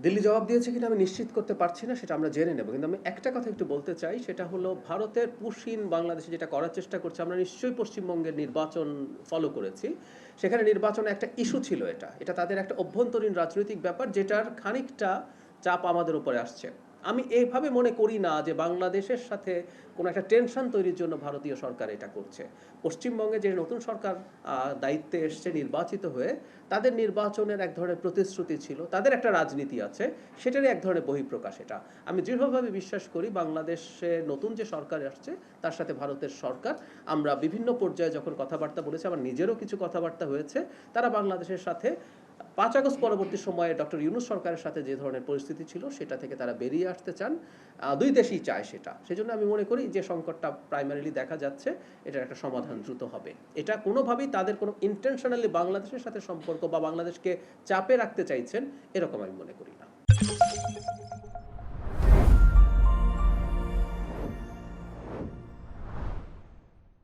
দিল্লি জবাব দিয়েছে কিনা আমি নিশ্চিত করতে পারছি না, সেটা আমরা জেনে নেব। কিন্তু আমি একটা কথা একটু বলতে চাই, সেটা হলো ভারতের পুশিন বাংলাদেশে যেটা করার চেষ্টা করছে, আমরা নিশ্চয়ই পশ্চিমবঙ্গের নির্বাচন ফলো করেছি। সেখানে নির্বাচনে একটা ইস্যু ছিল এটা। এটা তাদের একটা অভ্যন্তরীণ রাজনৈতিক ব্যাপার যেটার খানিকটা চাপ আমাদের উপরে আসছে। আমি এইভাবে মনে করি না যে বাংলাদেশের সাথে কোনো একটা টেনশন তৈরির জন্য ভারতীয় সরকার এটা করছে। পশ্চিমবঙ্গে যে নতুন সরকার দায়িত্বে এসছে নির্বাচিত হয়ে, তাদের নির্বাচনের এক ধরনের প্রতিশ্রুতি ছিল, তাদের একটা রাজনীতি আছে, সেটারই এক ধরনের বহিঃপ্রকাশ এটা। আমি দৃঢ়ভাবে বিশ্বাস করি বাংলাদেশে নতুন যে সরকার আসছে তার সাথে ভারতের সরকার, আমরা বিভিন্ন পর্যায়ে যখন কথাবার্তা বলেছি, আমার নিজেরও কিছু কথাবার্তা হয়েছে, তারা বাংলাদেশের সাথে 5 আগস্ট পরবর্তী সময়ে ডক্টর ইউনূস সরকারের সাথে যে ধরনের পরিস্থিতি ছিল সেটা থেকে তারা বেরিয়ে আসতে চান। দুই দেশই চায় সেটা। সেজন্য আমি মনে করি যে সংকটটা প্রাইমারিলি দেখা যাচ্ছে, এটার একটা সমাধান দ্রুত হবে। এটা কোনোভাবেই তাদের কোনো ইন্টেনশনালি বাংলাদেশের সাথে সম্পর্ক বা বাংলাদেশকে চাপে রাখতে চাইছেন, এরকম আমি মনে করি না।